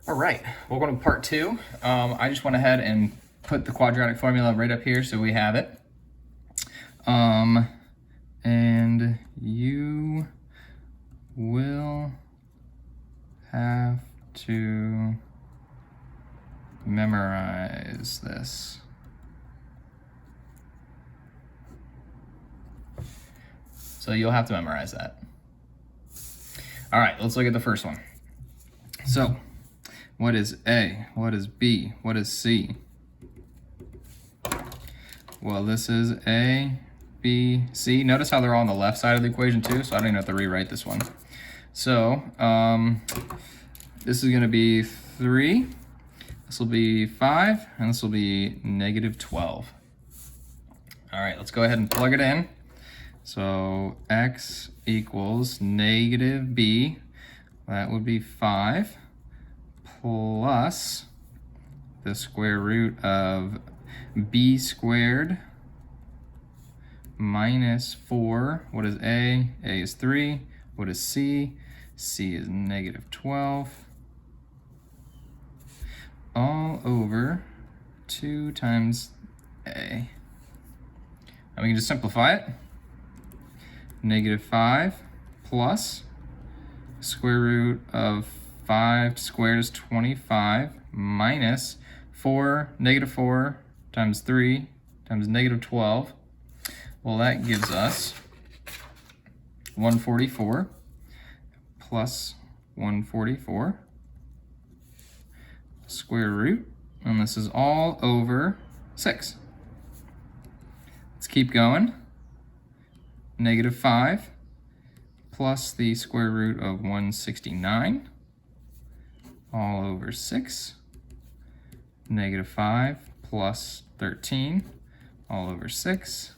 All right, welcome to part two. I just went ahead and put the quadratic formula right up here so we have it. And you will have to memorize this. So you'll have to memorize that. All right, let's look at the first one. So, what is A? What is B? What is C? Well, this is A, B, C. Notice how they're all on the left side of the equation too, so I don't even have to rewrite this one. So, this is gonna be 3, this will be 5, and this will be negative 12. All right, let's go ahead and plug it in. So x equals negative b, that would be 5, plus the square root of b squared minus 4. What is A? A is 3. What is C? C is negative 12. All over 2 times A. And we can just simplify it. Negative 5 plus square root of 5 squared is 25 minus 4, negative 4 times 3 times negative 12. Well, that gives us 144 plus 144 square root, and this is all over 6. Let's keep going. Negative 5 plus the square root of 169 all over 6. Negative 5 plus 13 all over 6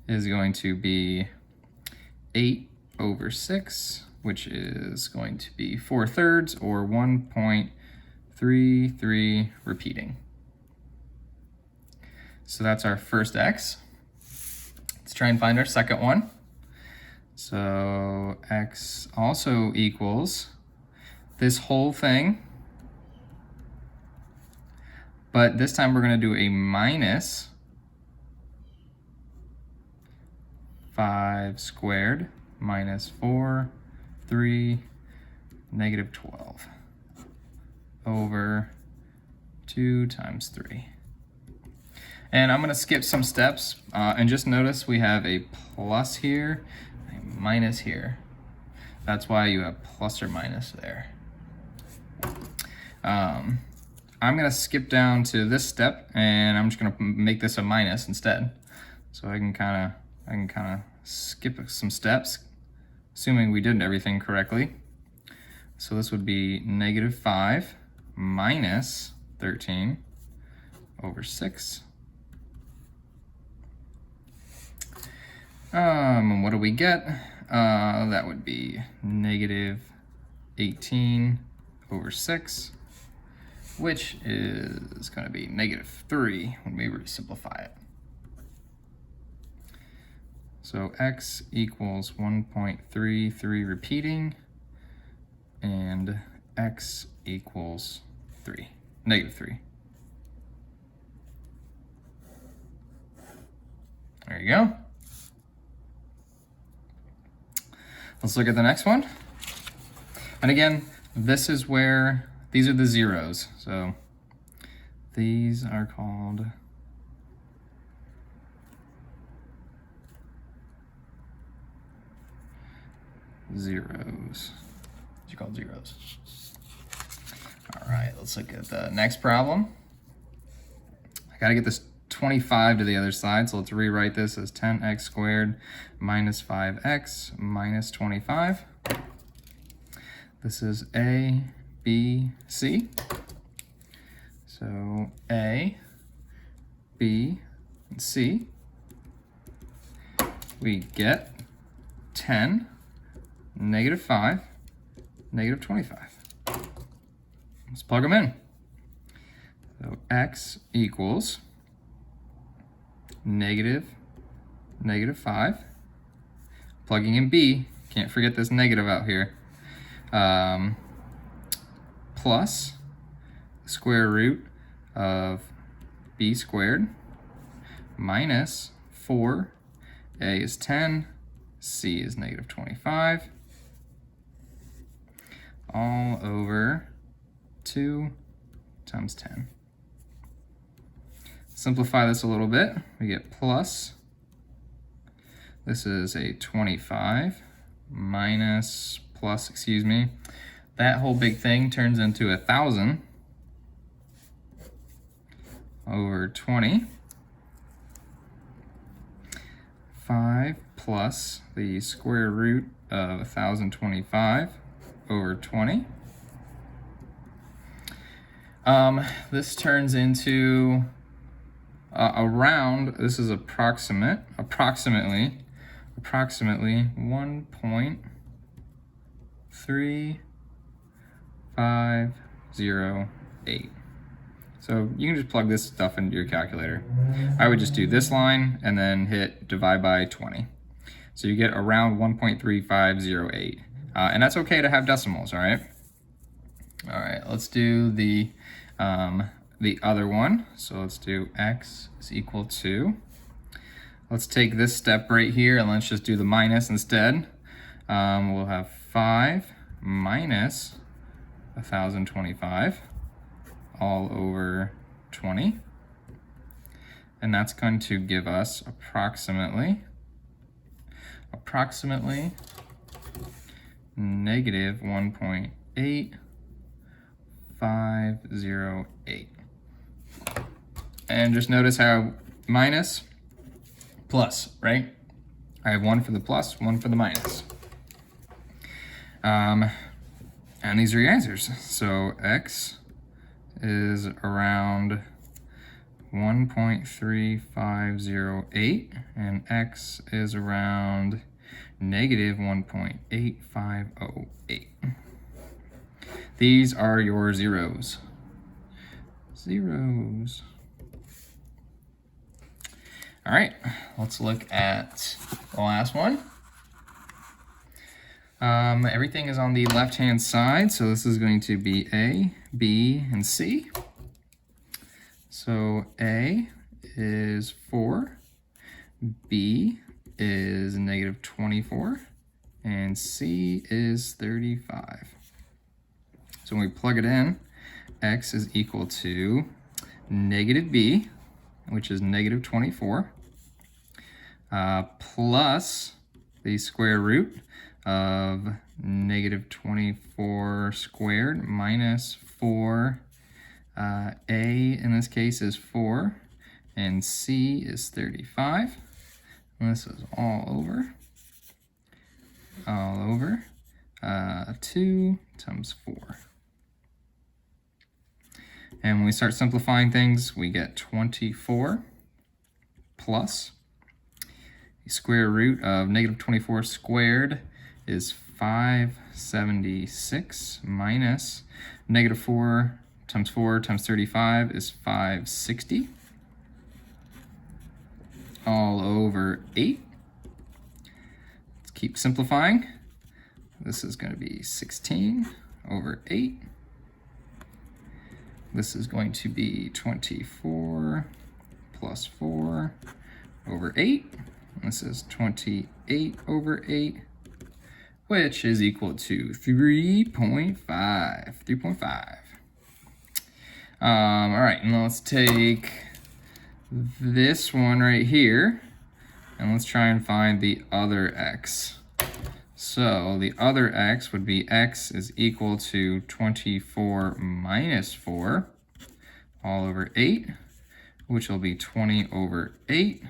is going to be 8 over 6, which is going to be 4/3 or 1.33 repeating. So that's our first x. Let's try and find our second one. So x also equals this whole thing, but this time we're going to do a minus 5 squared minus 4, 3, negative 12 over 2 times 3. And I'm going to skip some steps and just notice we have a plus here, a minus here. That's why you have plus or minus there. I'm going to skip down to this step and I'm just going to make this a minus instead. So I can kind of skip some steps, assuming we did everything correctly. So this would be negative 5 minus 13 over 6. What do we get? That would be negative 18 over 6, which is going to be negative 3 when we simplify it. So x equals 1.33 repeating, and x equals 3, negative 3. There you go. Let's look at the next one. And again, this is where, these are the zeros. So these are called zeros. What you call zeros? All right, let's look at the next problem. I gotta get this 25 to the other side, so let's rewrite this as 10x squared minus 5x minus 25. This is A, B, C. So A, B, and C. We get 10, negative 5, negative 25. Let's plug them in. So x equals negative 5. Plugging in b, can't forget this negative out here, plus square root of b squared minus 4, a is 10, c is negative 25, all over 2 times 10. Simplify this a little bit, we get plus, this is a 25, minus, plus, excuse me, that whole big thing turns into 1,000 over 20. 5 plus the square root of 1,025 over 20. This turns into around, this is approximately 1.3508. So you can just plug this stuff into your calculator. I would just do this line and then hit divide by 20. So you get around 1.3508. And that's okay to have decimals, all right? All right, let's do the other one. So let's do x is equal to, let's take this step right here and let's just do the minus instead. We'll have 5 minus 1,025 all over 20. And that's going to give us approximately negative 1.8508. And just notice how minus, plus, right? I have one for the plus, one for the minus. And these are your answers. So x is around 1.3508 and x is around negative 1.8508. These are your zeros. Zeros. All right, let's look at the last one. Everything is on the left-hand side, so this is going to be A, B, and C. So A is 4, B is negative 24, and C is 35. So when we plug it in, x is equal to negative b, which is negative 24, plus the square root of negative 24 squared minus 4. A in this case is 4, and C is 35. And this is all over 2 times 4. And when we start simplifying things, we get 24 plus the square root of negative 24 squared is 576 minus negative 4 times 35 is 560 all over 8. Let's keep simplifying. This is going to be 16 over 8. This is going to be 24 plus 4 over 8. This is 28 over 8, which is equal to 3.5. 3.5. All right, and let's take this one right here, and let's try and find the other x. So the other x would be x is equal to 24 minus 4 all over 8, which will be 20 over 8,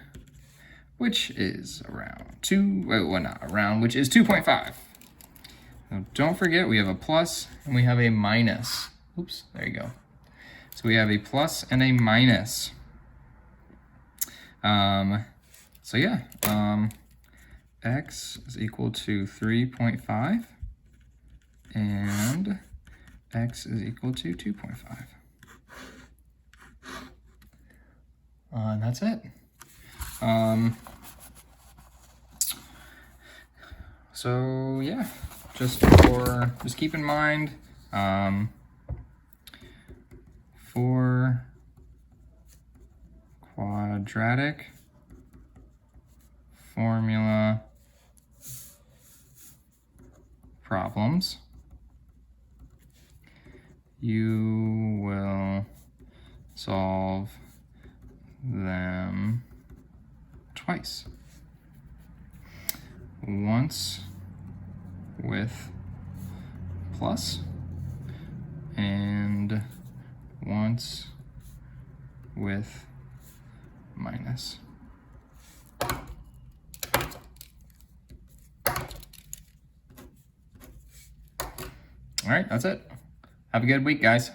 which is around 2, well, not around, which is 2.5. Now don't forget we have a plus and we have a minus. Oops, there you go. So we have a plus and a minus. So yeah, x is equal to 3.5 and x is equal to 2.5. And that's it. So yeah, just keep in mind, for quadratic formula problems, you will solve them twice. Once with plus and once with minus. All right, that's it. Have a good week, guys.